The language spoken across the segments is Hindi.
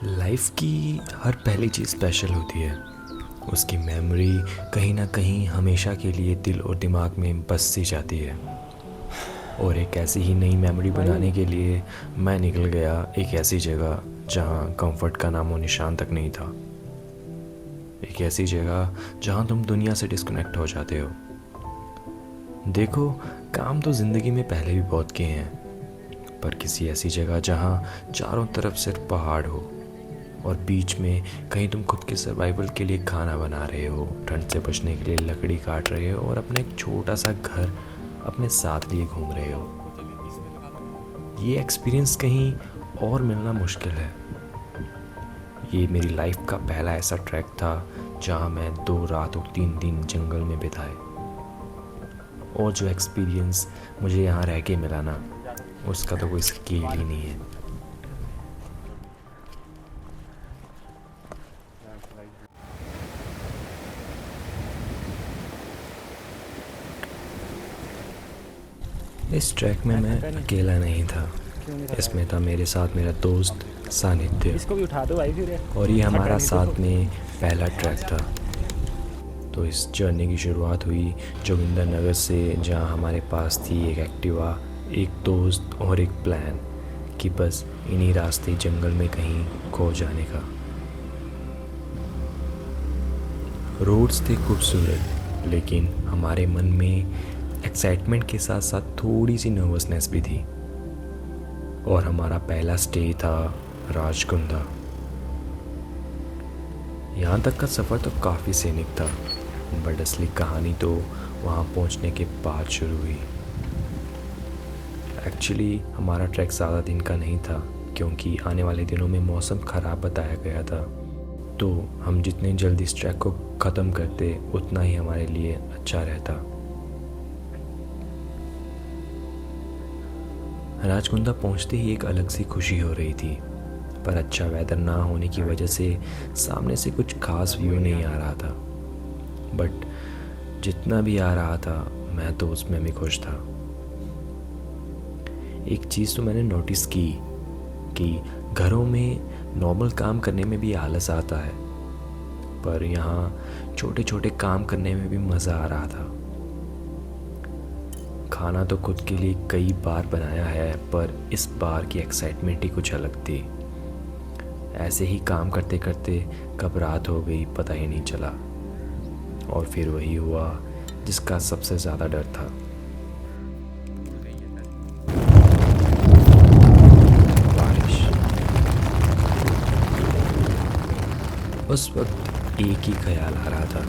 लाइफ की हर पहली चीज़ स्पेशल होती है। उसकी मेमोरी कहीं ना कहीं हमेशा के लिए दिल और दिमाग में बस सी जाती है। और एक ऐसी ही नई मेमोरी बनाने के लिए मैं निकल गया एक ऐसी जगह जहाँ कंफर्ट का नामो निशान तक नहीं था। एक ऐसी जगह जहाँ तुम दुनिया से डिस्कनेक्ट हो जाते हो। देखो, काम तो ज़िंदगी में पहले भी बहुत किए हैं, पर किसी ऐसी जगह जहाँ चारों तरफ सिर्फ पहाड़ हो और बीच में कहीं तुम खुद के सर्वाइवल के लिए खाना बना रहे हो, ठंड से बचने के लिए लकड़ी काट रहे हो और अपना एक छोटा सा घर अपने साथ लिए घूम रहे हो। ये एक्सपीरियंस कहीं और मिलना मुश्किल है। ये मेरी लाइफ का पहला ऐसा ट्रैक था जहाँ मैं 2 रात और 3 दिन जंगल में बिताए। और जो एक्सपीरियंस मुझे यहाँ रह के मिला ना, उसका तो कोई स्केल ही नहीं है। इस ट्रैक में मैं अकेला नहीं था। इसमें था मेरे साथ मेरा दोस्त सानिध्य। इसको भी उठा दो भाई फिर। और ये हमारा साथ में पहला ट्रैक था। तो इस जर्नी की शुरुआत हुई जोगिंदर नगर से, जहाँ हमारे पास थी एक एक्टिवा, एक दोस्त और एक प्लान कि बस इन्हीं रास्ते जंगल में कहीं खो जाने का। रोड्स थे खूबसूरत, लेकिन हमारे मन में एक्साइटमेंट के साथ साथ थोड़ी सी नर्वसनेस भी थी। और हमारा पहला स्टे था राजकुंदा। यहाँ तक का सफ़र तो काफ़ी सीनिक था, बट असली कहानी तो वहाँ पहुँचने के बाद शुरू हुई। एक्चुअली हमारा ट्रैक ज़्यादा दिन का नहीं था, क्योंकि आने वाले दिनों में मौसम ख़राब बताया गया था। तो हम जितने जल्दी इस ट्रैक को ख़त्म करते उतना ही हमारे लिए अच्छा रहता। राजकुंदा पहुंचते ही एक अलग सी खुशी हो रही थी, पर अच्छा वेदर ना होने की वजह से सामने से कुछ खास व्यू नहीं आ रहा था। बट जितना भी आ रहा था, मैं तो उसमें भी खुश था। एक चीज़ तो मैंने नोटिस की कि घरों में नॉर्मल काम करने में भी आलस आता है, पर यहाँ छोटे छोटे काम करने में भी मज़ा आ रहा था। खाना तो खुद के लिए कई बार बनाया है, पर इस बार की एक्साइटमेंट ही कुछ अलग थी। ऐसे ही काम करते करते कब रात हो गई पता ही नहीं चला। और फिर वही हुआ जिसका सबसे ज़्यादा डर था। बारिश। उस वक्त एक ही ख्याल आ रहा था,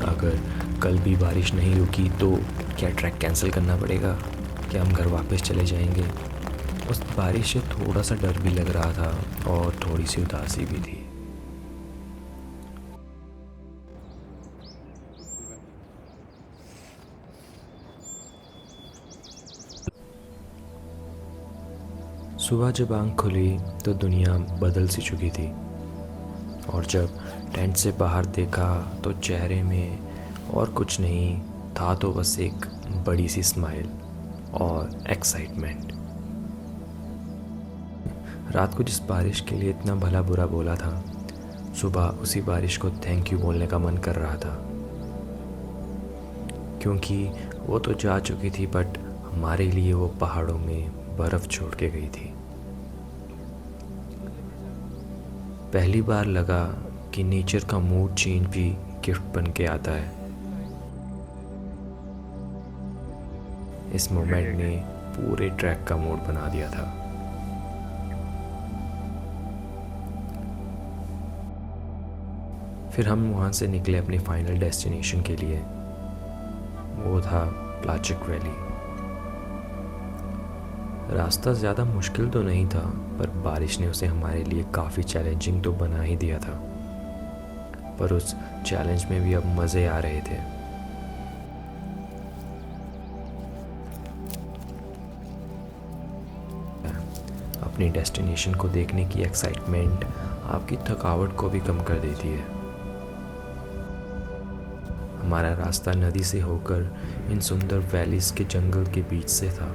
अगर कल भी बारिश नहीं रुकी तो क्या ट्रैक कैंसिल करना पड़ेगा, क्या हम घर वापस चले जाएंगे। उस बारिश से थोड़ा सा डर भी लग रहा था और थोड़ी सी उदासी भी थी। सुबह जब आँख खुली तो दुनिया बदल सी चुकी थी, और जब टेंट से बाहर देखा तो चेहरे में और कुछ नहीं था, तो बस एक बड़ी सी स्माइल और एक्साइटमेंट। रात को जिस बारिश के लिए इतना भला बुरा बोला था, सुबह उसी बारिश को थैंक यू बोलने का मन कर रहा था, क्योंकि वो तो जा चुकी थी, बट हमारे लिए वो पहाड़ों में बर्फ़ छोड़ के गई थी। पहली बार लगा कि नेचर का मूड चेंज भी गिफ्ट बन के आता है। इस मोमेंट ने पूरे ट्रैक का मूड बना दिया था। फिर हम वहाँ से निकले अपनी फाइनल डेस्टिनेशन के लिए। वो था प्लाचिक वैली। रास्ता ज़्यादा मुश्किल तो नहीं था, पर बारिश ने उसे हमारे लिए काफ़ी चैलेंजिंग तो बना ही दिया था। पर उस चैलेंज में भी अब मज़े आ रहे थे। अपनी डेस्टिनेशन को देखने की एक्साइटमेंट आपकी थकावट को भी कम कर देती है। हमारा रास्ता नदी से होकर इन सुंदर वैलीज के जंगल के बीच से था।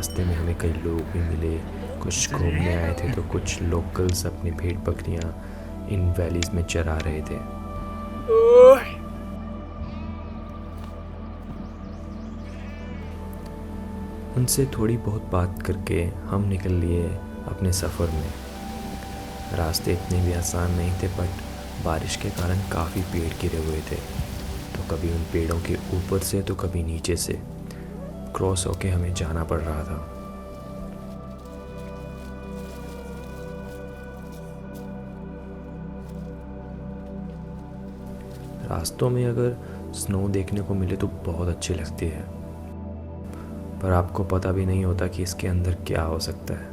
रास्ते में हमें कई लोग भी मिले, कुछ घूमने आए थे तो कुछ लोकल्स अपनी भेड़ बकरियां इन वैलीज में चरा रहे थे। उनसे थोड़ी बहुत बात करके हम निकल लिए अपने सफ़र में। रास्ते इतने भी आसान नहीं थे, बट बारिश के कारण काफ़ी पेड़ गिरे हुए थे, तो कभी उन पेड़ों के ऊपर से तो कभी नीचे से क्रॉस होके हमें जाना पड़ रहा था। रास्तों में अगर स्नो देखने को मिले तो बहुत अच्छी लगती है, पर आपको पता भी नहीं होता कि इसके अंदर क्या हो सकता है।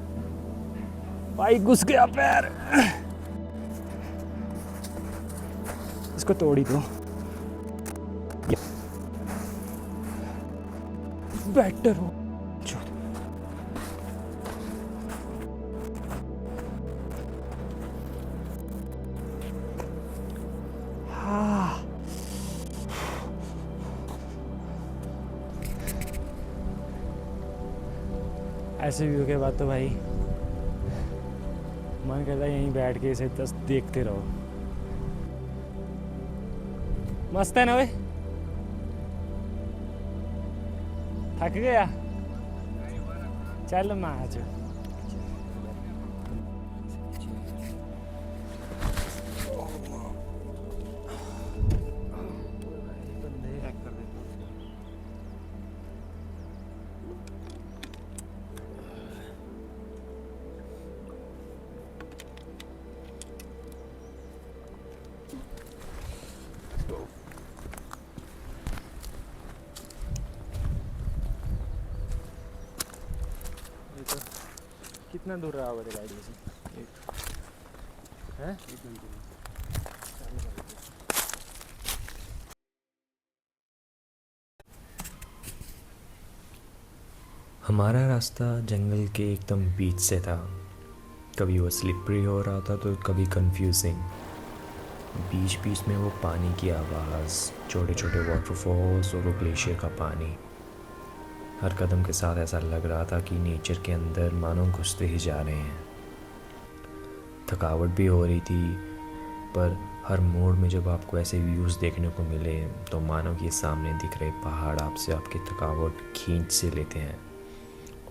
भाई घुस गया पैर, इसको तोड़ी दो। बेटर हो हाँ। ऐसे व्यू के बाद तो भाई मन करता है यहीं बैठ के इसे बस देखते रहो। मस्त है ना भाई? थक गया? चल मैं आज कितना दूर रहा होगा गाड़ी से? हैं? हमारा रास्ता जंगल के एकदम बीच से था। कभी वो स्लिपरी हो रहा था तो कभी कंफ्यूजिंग। बीच बीच में वो पानी की आवाज़, छोटे छोटे वाटरफॉल्स और वो ग्लेशियर का पानी। हर कदम के साथ ऐसा लग रहा था कि नेचर के अंदर मानो घुसते ही जा रहे हैं। थकावट भी हो रही थी, पर हर मोड़ में जब आपको ऐसे व्यूज़ देखने को मिले तो मानो कि सामने दिख रहे पहाड़ आपसे आपकी थकावट खींच से लेते हैं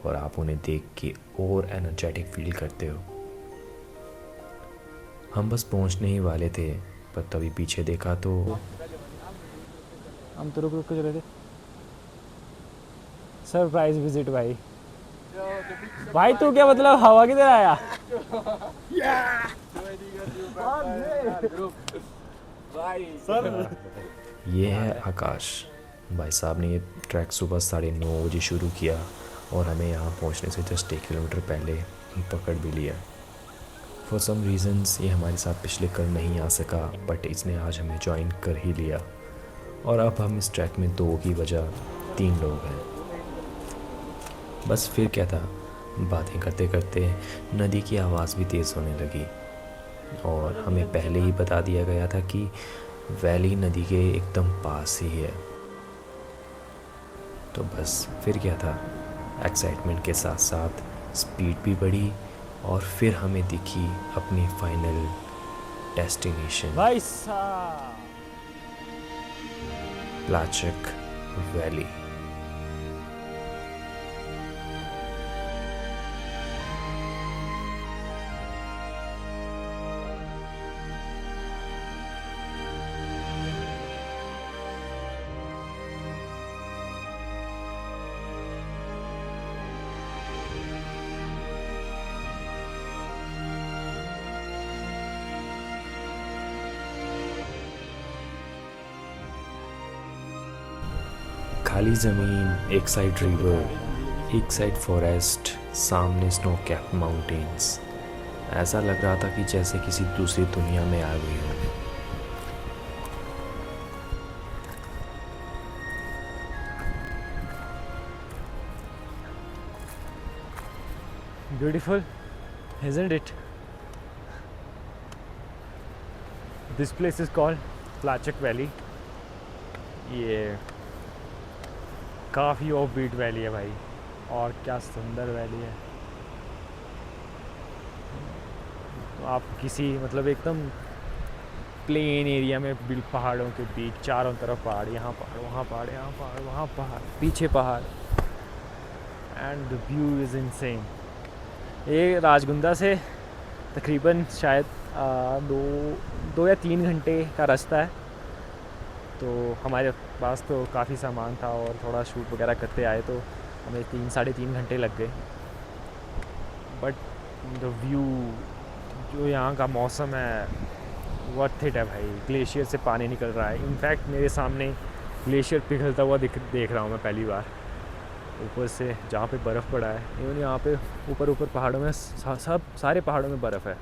और आप उन्हें देख के और एनर्जेटिक फील करते हो। हम बस पहुंचने ही वाले थे, पर तभी पीछे देखा तो हम तो रुक रुक के रहे थे। सरप्राइज विजिट भाई। भाई तू क्या मतलब हवा किधर आया? ये है आकाश भाई साहब ने ये ट्रैक सुबह 9:30 बजे शुरू किया और हमें यहाँ पहुँचने से जस्ट 1 किलोमीटर पहले पकड़ भी लिया। फॉर सम रीज़न्स ये हमारे साथ पिछले कल नहीं आ सका, बट इसने आज हमें ज्वाइन कर ही लिया और अब हम इस ट्रैक में 2 की वजह 3 लोग हैं। बस फिर क्या था, बातें करते करते नदी की आवाज़ भी तेज़ होने लगी और हमें पहले ही बता दिया गया था कि वैली नदी के एकदम पास ही है। तो बस फिर क्या था, एक्साइटमेंट के साथ साथ स्पीड भी बढ़ी और फिर हमें दिखी अपनी फाइनल डेस्टिनेशन, भाई साहब प्लाचक वैली। खाली ज़मीन, एक साइड रिवर, एक साइड फॉरेस्ट, सामने स्नो कैप माउंटेन्स। ऐसा लग रहा था कि जैसे किसी दूसरी दुनिया में आ गई हो। beautiful, isn't it? This place is called Plachak Valley. ये काफ़ी ऑफ बीट वैली है भाई। और क्या सुंदर वैली है। तो आप किसी मतलब एकदम प्लेन एरिया में पहाड़ों के बीच, चारों तरफ पहाड़, यहाँ पहाड़, वहाँ पहाड़, यहाँ पहाड़, वहाँ पहाड़, पीछे पहाड़, and the view is insane. ये राजगुंदा से तकरीबन शायद दो 2 या 3 घंटे का रास्ता है। तो हमारे पास तो काफ़ी सामान था और थोड़ा शूट वगैरह करते आए, तो हमें 3 साढ़े 3 घंटे लग गए। बट द व्यू, जो यहाँ का मौसम है, वर्थ इट है भाई। ग्लेशियर से पानी निकल रहा है। इनफैक्ट मेरे सामने ग्लेशियर पिघलता हुआ देख रहा हूँ मैं पहली बार, ऊपर से जहाँ पे बर्फ़ पड़ा है। इवन यहाँ पे ऊपर पहाड़ों में सारे पहाड़ों में बर्फ़ है।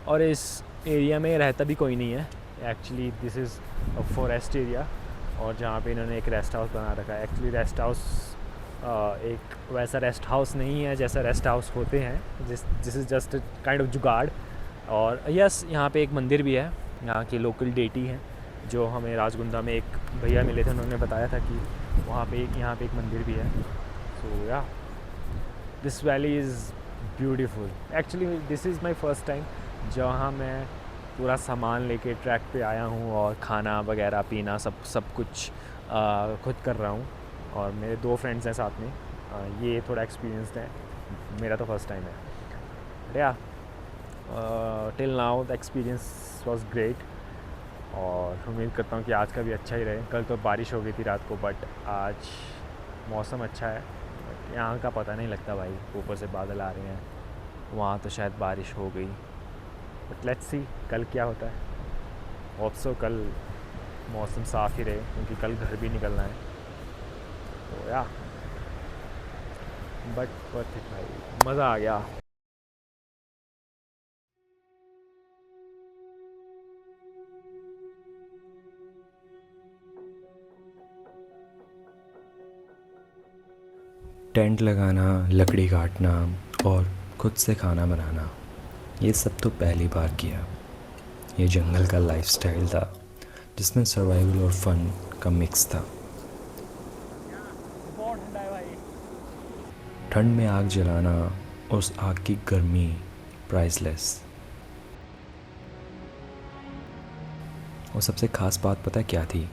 और इस एरिया में रहता भी कोई नहीं है। Actually this is a forest area, और जहाँ पे इन्होंने एक रेस्ट हाउस बना रखा है। एक्चुअली रेस्ट हाउस एक वैसा रेस्ट हाउस नहीं है जैसा रेस्ट हाउस होते हैं। This is just kind of जुगाड़। और यस, यहाँ पे एक मंदिर भी है, यहाँ की लोकल डेटी हैं, जो हमें राजगुंदा में एक भैया मिले थे, उन्होंने बताया था कि यहाँ पे एक मंदिर भी है। सो या, this valley is beautiful. Actually this is my first time जहाँ मैं पूरा सामान लेके ट्रैक पे आया हूँ और खाना वगैरह पीना सब कुछ खुद कर रहा हूँ। और मेरे 2 फ्रेंड्स हैं साथ में। ये थोड़ा एक्सपीरियंसड है, मेरा तो फर्स्ट टाइम है। या till now the experience was great, और उम्मीद करता हूँ कि आज का भी अच्छा ही रहे। कल तो बारिश हो गई थी रात को, बट आज मौसम अच्छा है। बट यहाँ का पता नहीं लगता भाई, ऊपर से बादल आ रहे हैं, वहाँ तो शायद बारिश हो गई। बट लेट्स सी कल क्या होता है। होप सो कल मौसम साफ़ ही रहे, क्योंकि कल घर भी निकलना है। तो या, बट वर्थ इट भाई, मज़ा आ गया। टेंट लगाना, लकड़ी काटना और खुद से खाना बनाना, ये सब तो पहली बार किया। ये जंगल का लाइफस्टाइल था जिसमें सर्वाइवल और फन का मिक्स था। बहुत ठंडा है भाई। ठंड में आग जलाना, उस आग की गर्मी प्राइसलेस। और सबसे ख़ास बात पता क्या थी?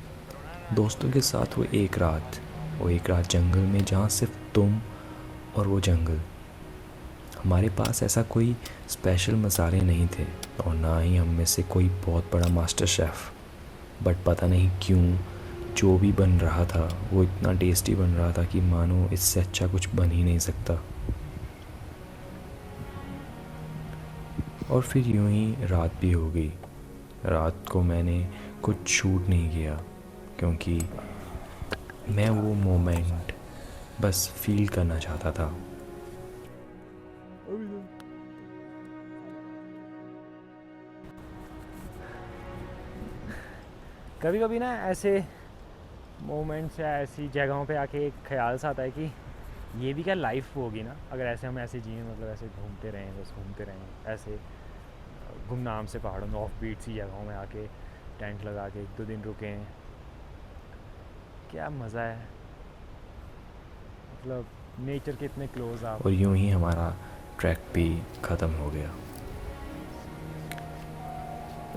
दोस्तों के साथ वो एक रात जंगल में, जहाँ सिर्फ तुम और वो जंगल। हमारे पास ऐसा कोई स्पेशल मसाले नहीं थे, और ना ही हम में से कोई बहुत बड़ा मास्टर शेफ़। बट पता नहीं क्यों जो भी बन रहा था वो इतना टेस्टी बन रहा था कि मानो इससे अच्छा कुछ बन ही नहीं सकता। और फिर यूं ही रात भी हो गई। रात को मैंने कुछ शूट नहीं किया, क्योंकि मैं वो मोमेंट बस फील करना चाहता था। कभी कभी ना ऐसे मोमेंट्स या ऐसी जगहों पे आके एक ख्याल सा आता है कि ये भी क्या लाइफ होगी ना, अगर ऐसे हम ऐसे जिए, मतलब ऐसे घूमते रहें, बस घूमते रहें, ऐसे गुमनाम से पहाड़ों में, ऑफ बीट सी जगहों में आके टेंट लगा के 1-2 दिन रुकें। क्या मज़ा है, मतलब नेचर के इतने क्लोज आप। और यूं ही हमारा ट्रैक भी ख़त्म हो गया।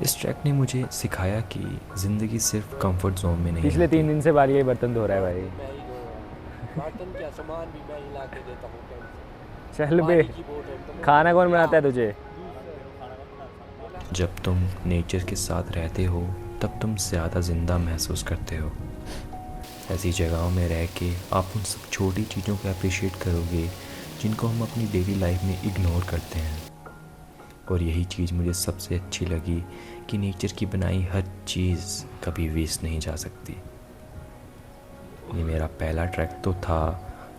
इस ट्रैक ने मुझे सिखाया कि ज़िंदगी सिर्फ कंफर्ट जोन में नहीं पिछले होती। 3 दिन से बारी ये बर्तन धो रहा है भाई। मैं ही दूंगा बर्तन, क्या सामान भी मैं ही ला के देता हूँ टेंट से। चल बे, पानी की बोतल तुम खाना कौन बनाता है तुझे? जब तुम नेचर के साथ रहते हो तब तुम ज़्यादा ज़िंदा महसूस करते हो। ऐसी जगहों में रह के आप उन सब छोटी चीज़ों को अप्रिशिएट करोगे जिनको हम अपनी डेली लाइफ में इग्नोर करते हैं। और यही चीज़ मुझे सबसे अच्छी लगी कि नेचर की बनाई हर चीज़ कभी वेस्ट नहीं जा सकती। ये मेरा पहला ट्रैक तो था,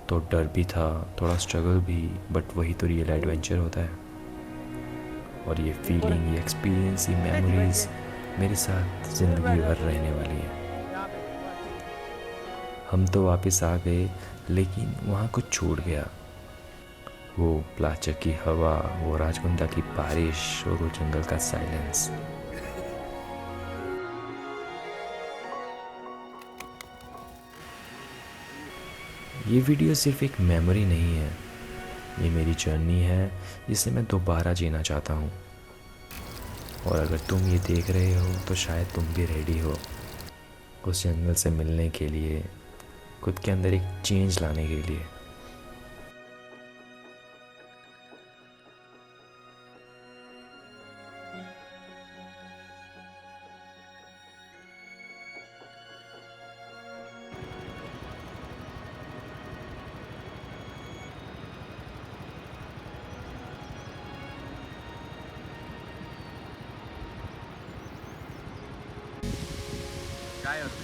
तो डर भी था, थोड़ा स्ट्रगल भी, बट वही तो रियल एडवेंचर होता है। और ये फीलिंग, ये एक्सपीरियंस, ये मेमोरीज़ मेरे साथ ज़िंदगी भर रहने वाली है। हम तो वापस आ गए, लेकिन वहाँ कुछ छूट गया। वो प्लाचक की हवा, वो राजगुंदा की बारिश और वो जंगल का साइलेंस। ये वीडियो सिर्फ एक मेमोरी नहीं है, ये मेरी जर्नी है जिसे मैं दोबारा जीना चाहता हूँ। और अगर तुम ये देख रहे हो तो शायद तुम भी रेडी हो उस जंगल से मिलने के लिए, खुद के अंदर एक चेंज लाने के लिए। काय होतं